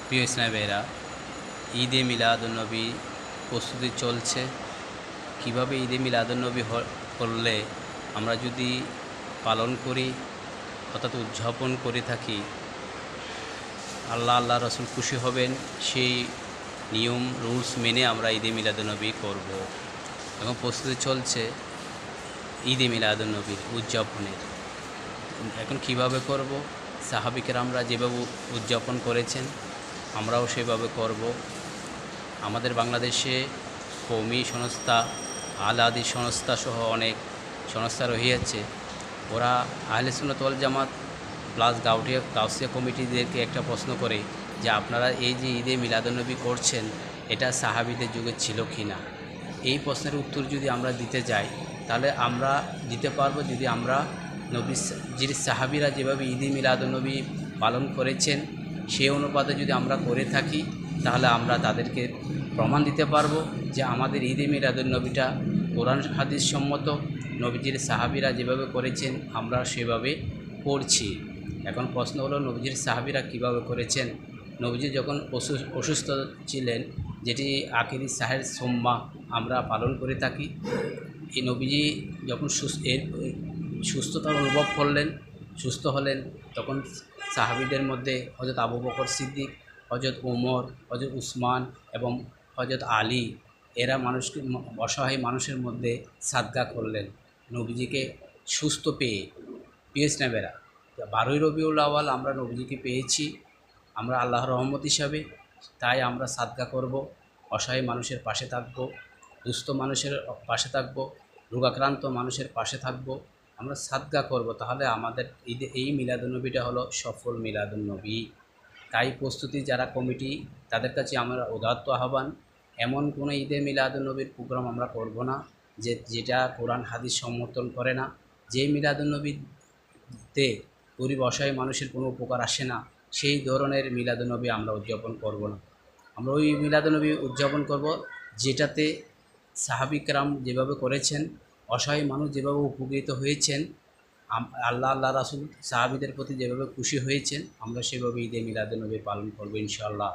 প্রিয় ইসলামী ভাইয়েরা, ঈদে মিলাদুন্নবী প্রস্তুতি চলছে। কিভাবে ঈদে মিলাদুন্নবী করলে আমরা যদি পালন করি অর্থাৎ উদযাপন করে থাকি, আল্লাহ রসুল খুশি হবেন, সেই নিয়ম রুলস মেনে আমরা ঈদে মিলাদুন্নবী করব। এবং প্রস্তুতি চলছে ঈদে মিলাদুন্নবীর উদযাপনের। এখন কিভাবে করব? সাহাবিকেরা আমরা যেভাবে উদযাপন করেছেন আমরাও সেভাবে করব। আমাদের বাংলাদেশে কওমি সংস্থা, আল হাদিস সংস্থা সহ অনেক সংস্থা রহিয়াছে। ওরা আহলে সুন্নাত ওয়াল জামাত প্লাস গাউসিয়া কমিটিদেরকে একটা প্রশ্ন করে যে আপনারা এই যে ঈদে মিলাদুন্নবী করছেন, এটা সাহাবিদের যুগে ছিল কি না। এই প্রশ্নের উত্তর যদি আমরা দিতে যাই তাহলে আমরা দিতে পারবো যদি আমরা নবীজির সাহাবিরা যেভাবে ঈদে মিলাদুন্নবী পালন করেছেন সেই অনুপাতে যদি আমরা করে থাকি, তাহলে আমরা তাদেরকে প্রমাণ দিতে পারবো যে আমাদের ঈদে মিলাদুন্নবীটা কোরআন হাদিস সম্মত, নবীজির সাহাবিরা যেভাবে করেছেন আমরা সেভাবে করছি। এখন প্রশ্ন হলো, নবীজির সাহাবিরা কিভাবে করেছেন? নবীজি যখন অসুস্থ ছিলেন, যেটি আখিরি সাহের সোম্মা আমরা পালন করে থাকি, এই নবীজি যখন সুস্থতা অনুভব করলেন, সুস্থ হলেন, তখন সাহাবিদের মধ্যে হযরত আবু বকর সিদ্দিক, হযরত ওমর, হযরত উসমান এবং হযরত আলী এরা অসহায় মানুষের মধ্যে সাদকা করলেন নবীজিকে সুস্থ পেয়ে। প্রিয় ইসলামেরা, 12ই রবিউল আউয়াল আমরা নবীজিকে পেয়েছি, আমরা আল্লাহর রহমত হিসাবে, তাই আমরা সাদকা করব, অসহায় মানুষের পাশে থাকব, দুস্থ মানুষের পাশে থাকব, রোগাক্রান্ত মানুষের পাশে থাকব, আমরা সাদকা করব। তাহলে আমাদের এই মিলাদুন্নবীটা হলো সফল মিলাদুন্নবী। তাই প্রস্তুতি যারা কমিটি, তাদের কাছে আমরা উদাত্ত আহ্বান, এমন কোনো ঈদে মিলাদুন্নবীর প্রোগ্রাম আমরা করব না যেটা কোরআন হাদিস সমর্থন করে না। যে মিলাদুন্নবীতে গরিব অসহায় মানুষের কোনো উপকার আসে না, সেই ধরনের মিলাদুন্নবী আমরা উদযাপন করব না। আমরা ওই মিলাদুন্নবী উদযাপন করব যেটাতে সাহাবী কেরাম যেভাবে করেছেন, অসহায় মানুষ যেভাবে উপকৃত হয়েছেন, আল্লাহ রাসূল সাহাবীদের প্রতি যেভাবে খুশি হয়েছেন, আমরা সেভাবে ঈদে মিলাদুন্নবী পালন করব ইনশাআল্লাহ।